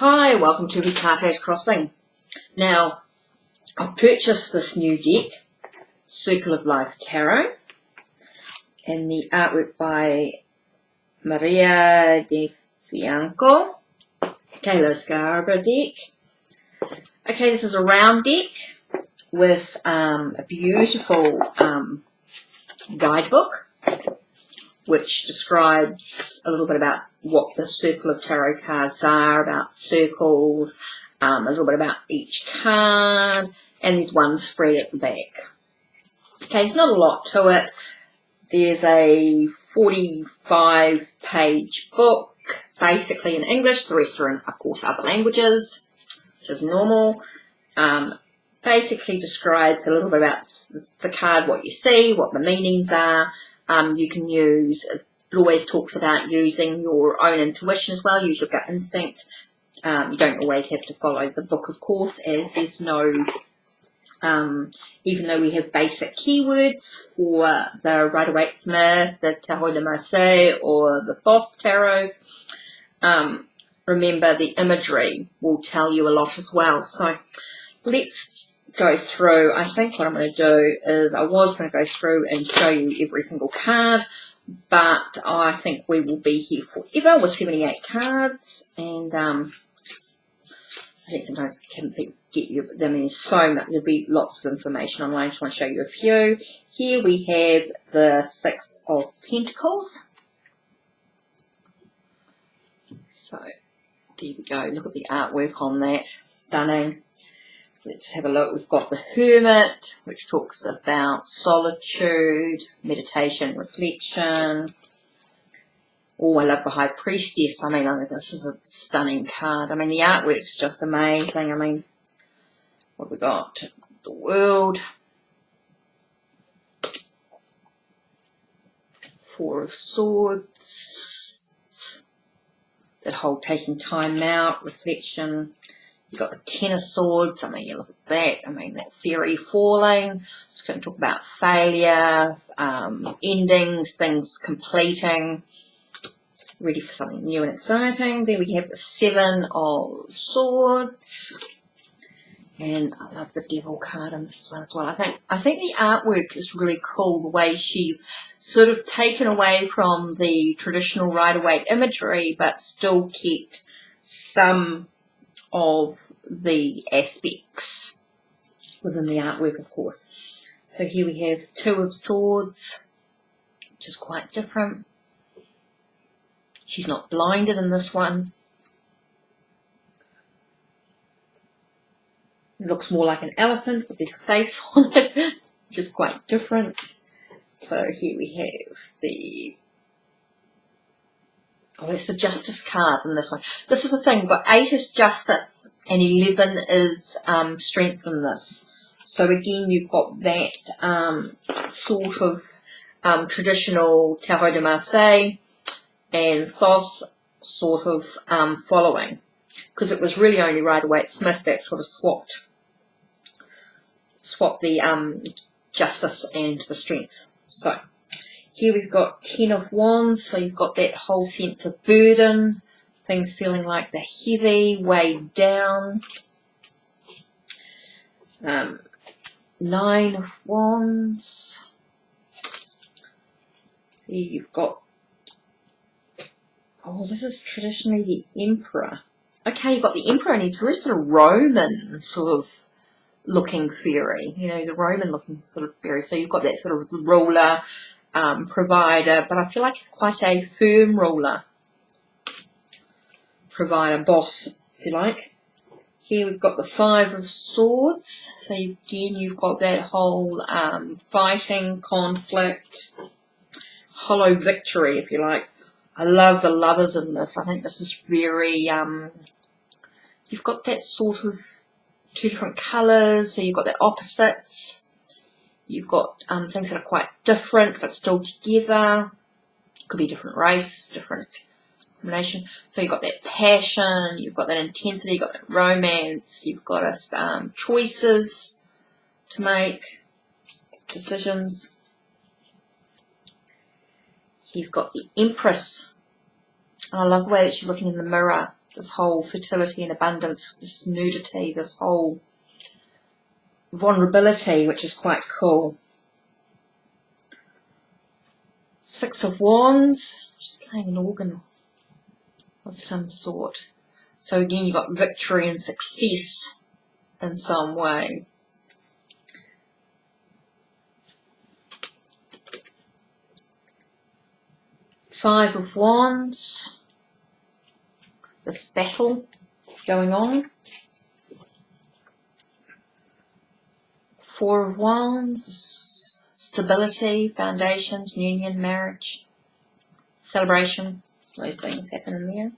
Hi, welcome to HeKate's Crossing. Now, I've purchased this new deck, Circle of Life Tarot, and the artwork by Maria Distefano, Scarabeo deck. Okay, this is a round deck with a beautiful guidebook, which describes a little bit about what the Circle of Tarot cards are, about circles, a little bit about each card, and there's one spread at the back. Okay, it's not a lot to it. There's a 45-page book, basically in English. The rest are in, of course, other languages, which is normal. Basically describes a little bit about the card, what you see, what the meanings are. You can use, it always talks about using your own intuition as well, use your gut instinct. You don't always have to follow the book, of course, as there's no, even though we have basic keywords for the Rider-Waite-Smith, the Tarot de Marseille, or the Thoth tarots, remember the imagery will tell you a lot as well. So let's go through. I think what I'm going to do is I was going to go through and show you every single card, but I think we will be here forever with 78 cards, and I think sometimes people get you, but then there's so much, there'll be lots of information online. I just want to show you a few. Here we have the Six of Pentacles. So there we go. Look at the artwork on that. Stunning. Let's have a look. We've got the Hermit, which talks about solitude, meditation, reflection. Oh, I love the High Priestess. I mean, this is a stunning card. I mean, the artwork's just amazing. I mean, what have we got? The World. Four of Swords. That whole taking time out, reflection. You've got the Ten of Swords. I mean, you look at that. I mean, that Faery falling. It's going to talk about failure, endings, things completing, ready for something new and exciting. Then we have the Seven of Swords. And I love the Devil card in this one as well. I think the artwork is really cool, the way she's sort of taken away from the traditional Rider-Waite imagery, but still kept some of the aspects within the artwork, of course. So here we have Two of Swords, which is quite different. She's not blinded in this one. It looks more like an elephant with this face on it, which is quite different. So here we have the, oh, that's the Justice card in this one. This is the thing, but 8 is Justice and 11 is Strength in this. So again, you've got that sort of traditional Tarot de Marseille and Thoth sort of following. Because it was really only Rider-Waite-Smith that sort of swapped the Justice and the Strength. So here we've got Ten of Wands, so you've got that whole sense of burden, things feeling like they're heavy, weighed down. 9 of Wands. Here you've got, oh, this is traditionally the Emperor. Okay, you've got the Emperor, and he's very sort of Roman sort of looking fairy. You know, he's a Roman looking sort of fairy. So you've got that sort of ruler, provider, but I feel like he's quite a firm ruler, provider, boss, if you like. Here we've got the Five of Swords, so again you've got that whole fighting, conflict, hollow victory, if you like. I love the Lovers in this. I think this is very, you've got that sort of two different colours, so you've got that opposites. You've got things that are quite different but still together. Could be different race, different combination. So you've got that passion, you've got that intensity, you've got that romance, you've got choices to make, decisions. You've got the Empress. And I love the way that she's looking in the mirror. This whole fertility and abundance, this nudity, this whole vulnerability, which is quite cool. Six of Wands, just playing an organ of some sort. So again, you've got victory and success in some way. Five of Wands. This battle going on. Four of Wands. Stability, foundations, union, marriage, celebration. Those things happen in there.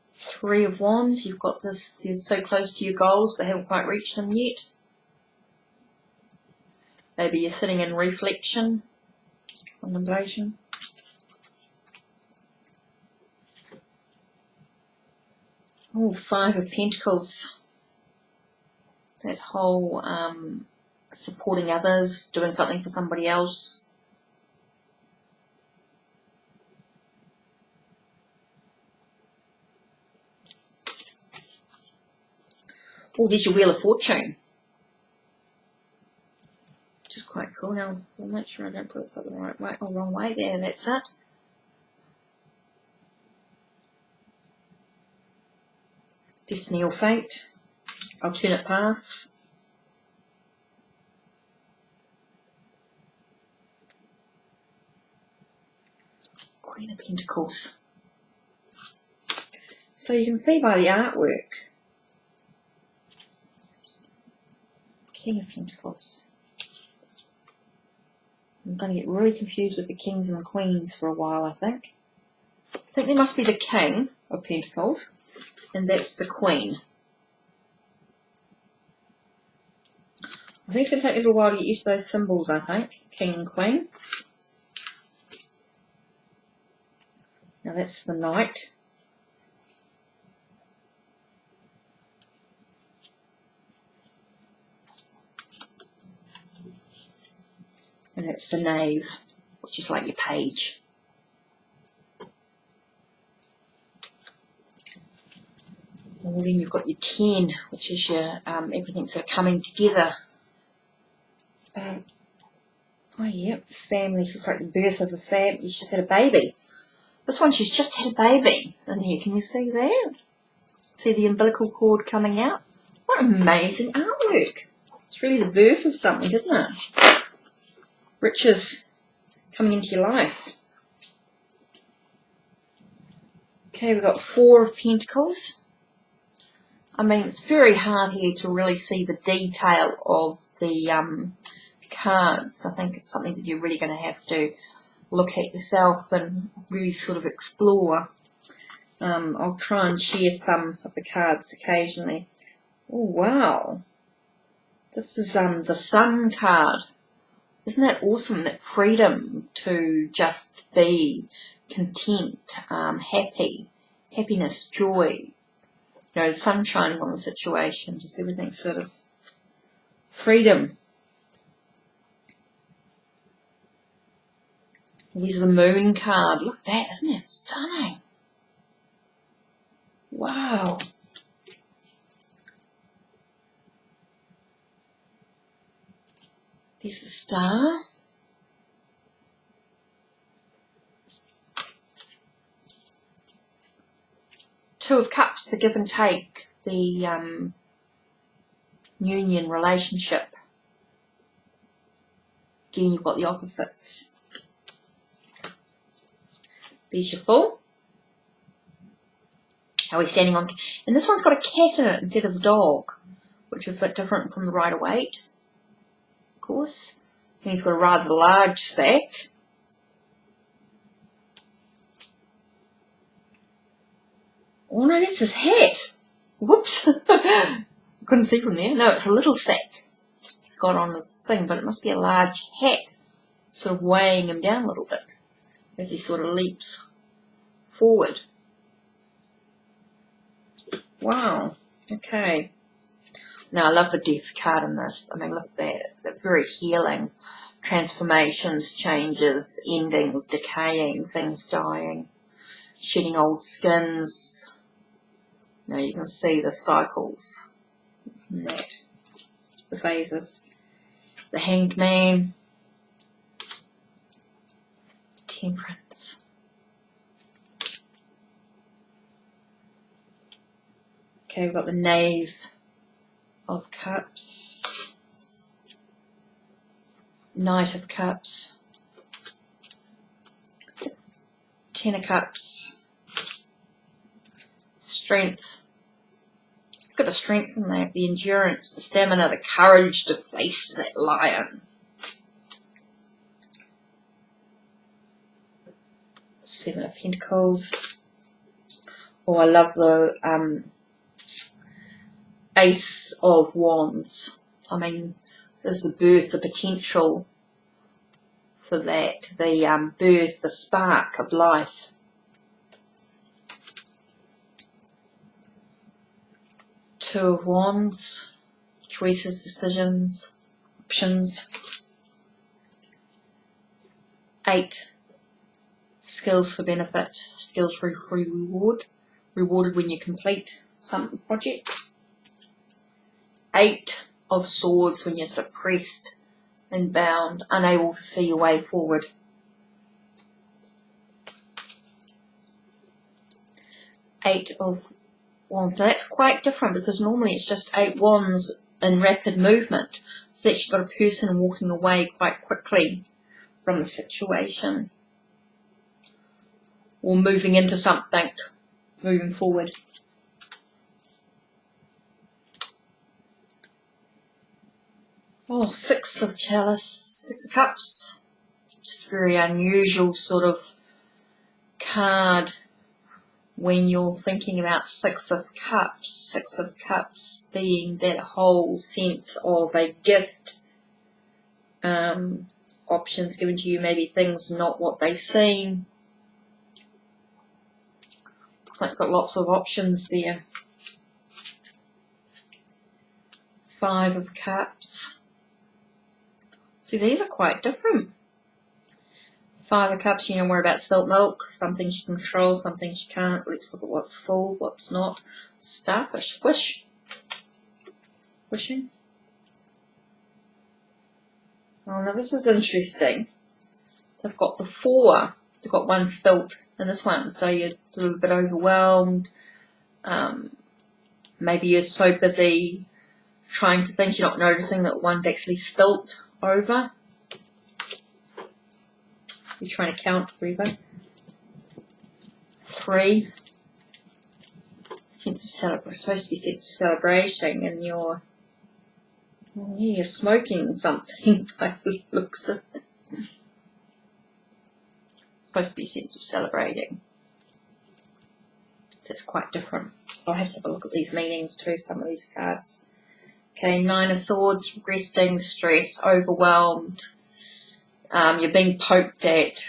Three of Wands. You've got this. You're so close to your goals but haven't quite reached them yet. Maybe you're sitting in reflection, contemplation. Oh, Five of Pentacles. That whole supporting others, doing something for somebody else. Oh, there's your Wheel of Fortune. Which is quite cool. Now, I'll make sure I don't put this up the right way or wrong way. There, that's it. Destiny or fate, alternate paths. Queen of Pentacles. So you can see by the artwork, King of Pentacles. I'm going to get really confused with the kings and the queens for a while, I think. I think there must be the King of Pentacles. And that's the Queen. I think it's going to take a little while to get used to those symbols, I think. King and Queen. Now that's the Knight. And that's the Knave, which is like your page. And then you've got your 10, which is your everything sort of coming together. Oh yeah, family. So it's like the birth of a family. She's just had a baby. This one, she's just had a baby. And here, can you see that? See the umbilical cord coming out? What amazing artwork. It's really the birth of something, isn't it? Riches coming into your life. Okay, we've got Four of Pentacles. I mean, it's very hard here to really see the detail of the cards. I think it's something that you're really going to have to look at yourself and really sort of explore. I'll try and share some of the cards occasionally. Oh, wow. This is the Sun card. Isn't that awesome? That freedom to just be content, happy, happiness, joy. You know, the sun shining on the situation, just everything sort of freedom. There's the Moon card. Look at that, isn't it stunning? Wow. There's the Star. Two of Cups, the give and take, the union, relationship. Again, you've got the opposites. There's your Fool. How are we standing on? And this one's got a cat in it instead of a dog, which is a bit different from the Rider-Waite, of course. And he's got a rather large sack. Oh no, that's his hat. Whoops. Couldn't see from there. No, it's a little sack it's got on this thing, but it must be a large hat, sort of weighing him down a little bit as he sort of leaps forward. Wow. Okay. Now, I love the Death card in this. I mean, look at that. That's very healing. Transformations, changes, endings, decaying, things dying, shedding old skins. Now you can see the cycles in that, the phases. The Hanged Man, Temperance. Okay, we've got the Knave of Cups, Knight of Cups, Ten of Cups, Strength. Look at the strength in that, the endurance, the stamina, the courage to face that lion. Seven of Pentacles. Oh, I love the Ace of Wands. I mean, there's the birth, the potential for that, the birth, the spark of life. Two of Wands, choices, decisions, options. 8, skills for benefit, skills for free reward, rewarded when you complete some project. 8 of Swords, when you're suppressed and bound, unable to see your way forward. 8 of Wands. Now that's quite different, because normally it's just 8 wands in rapid movement. It's actually got a person walking away quite quickly from the situation, or moving into something, moving forward. Oh, 6 of Chalice, 6 of Cups. Just a very unusual sort of card when you're thinking about 6 of Cups. 6 of Cups being that whole sense of a gift, options given to you, maybe things not what they seem. Looks like you've got lots of options there. 5 of Cups. See, these are quite different. 5 of Cups, you know more about spilt milk, some things you can control, some things you can't. Let's look at what's full, what's not. Starfish, wishing. Oh, now this is interesting. They've got the 4, they've got 1 spilt in this one, so you're a little bit overwhelmed. Maybe you're so busy trying to think you're not noticing that 1's actually spilt over. You're trying to count whatever. 3, sense of celebration. Supposed to be sense of celebrating, and you're smoking something by the looks of it. It's supposed to be a sense of celebrating. So it's quite different. I'll have to have a look at these meanings too, some of these cards. Okay, 9 of Swords, resting, stress, overwhelmed. You're being poked at.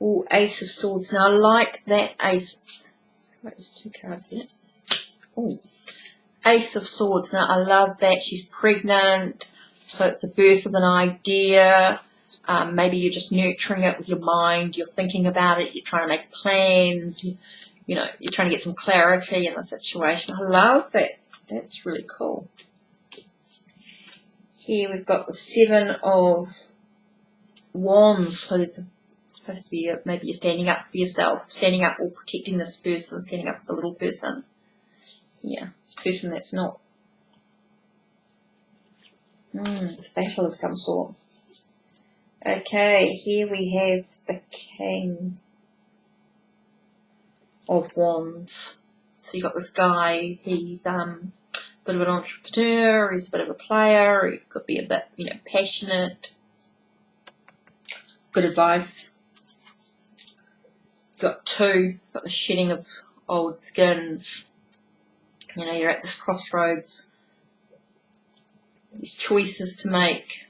Oh, Ace of Swords. Now I like that Ace. Like there's 2 cards there. Oh, Ace of Swords. Now I love that. She's pregnant, so it's the birth of an idea. Maybe you're just nurturing it with your mind. You're thinking about it. You're trying to make plans. You know, you're trying to get some clarity in the situation. I love that. That's really cool. Here we've got the 7 of Wands. So there's supposed to be maybe you're standing up for yourself, standing up or protecting this person, standing up for the little person. Yeah, this person that's not. It's a battle of some sort. Okay, here we have the King of Wands. So you got this guy. He's a bit of an entrepreneur. He's a bit of a player. He could be a bit, passionate. Good advice. Got 2. Got the shedding of old skins. You're at this crossroads. These choices to make.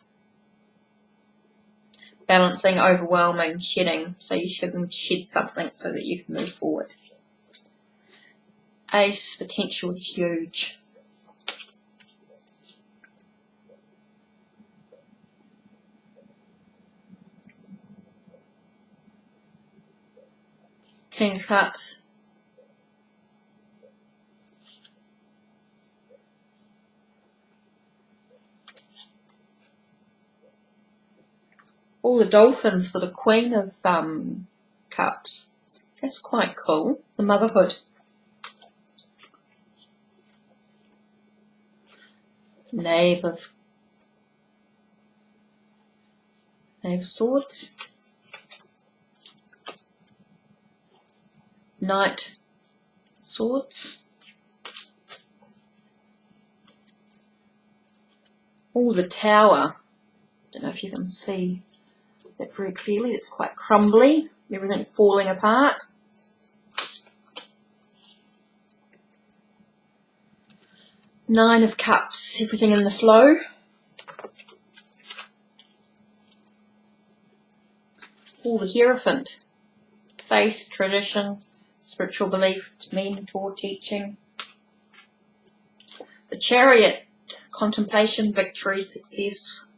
Balancing, overwhelming, shedding. So you shouldn't shed something so that you can move forward. Ace, potential is huge. King of Cups. All the dolphins for the Queen of Cups. That's quite cool. The motherhood. Knave of Swords. Knight Swords. Oh, the Tower. Don't know if you can see that very clearly. It's quite crumbly. Everything falling apart. Nine of Cups. Everything in the flow. All the Hierophant. Faith, tradition, spiritual belief, mentor, teaching. The Chariot. Contemplation, victory, success.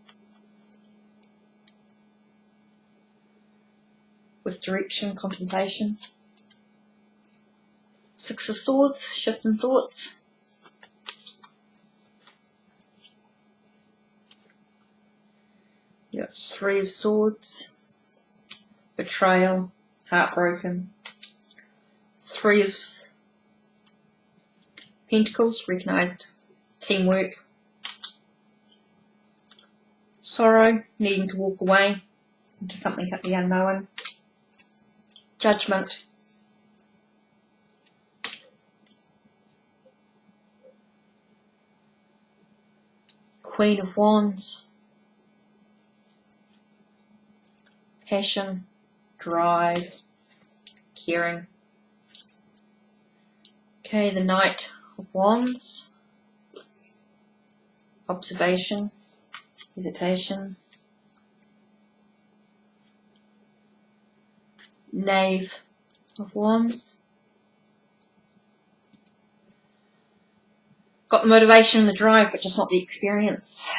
With direction, contemplation. Six of Swords, shift in thoughts. You got Three of Swords, betrayal, heartbroken. Three of Pentacles, recognised teamwork. Sorrow, needing to walk away into something at the unknown. Judgment. Queen of Wands. Passion, drive, caring. Okay, the Knight of Wands. Observation, hesitation. Knave of Wands. Got the motivation and the drive, but just not the experience.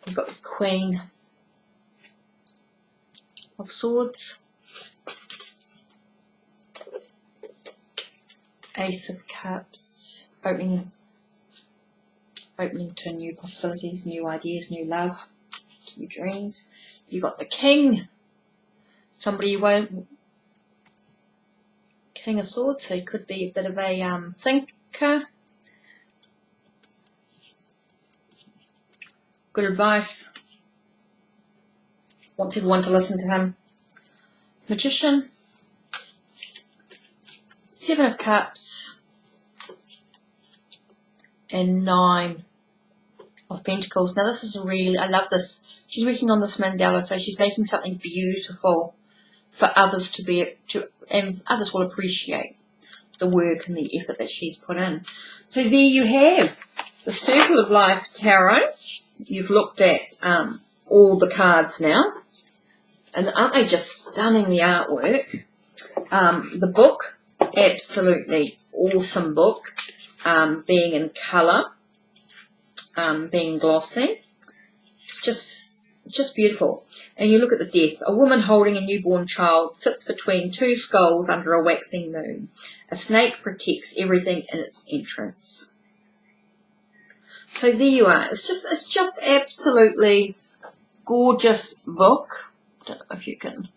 You've got the Queen of Swords. Ace of Cups. Opening to new possibilities, new ideas, new love. New dreams. You got the King. Somebody you won't. King of Swords, so he could be a bit of a thinker. Good advice. Wants everyone to listen to him. Magician. Seven of Cups. And Nine of Pentacles. Now this is really, I love this. She's working on this mandala, so she's making something beautiful for others and others will appreciate the work and the effort that she's put in. So there you have the Circle of Life Tarot. You've looked at all the cards now, and aren't they just stunning, the artwork? The book, absolutely awesome book, being in colour, being glossy, just beautiful. And you look at the Death. A woman holding a newborn child sits between two skulls under a waxing moon. A snake protects everything in its entrance. So there you are. It's just absolutely gorgeous book. I don't know if you can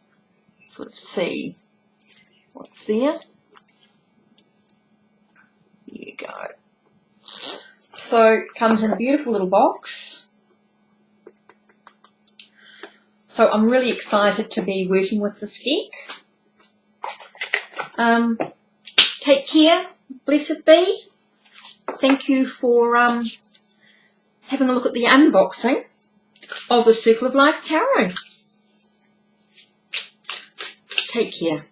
sort of see what's there. There you go. So it comes in a beautiful little box. So I'm really excited to be working with this deck. Take care. Blessed be. Thank you for having a look at the unboxing of the Circle of Life Tarot. Take care.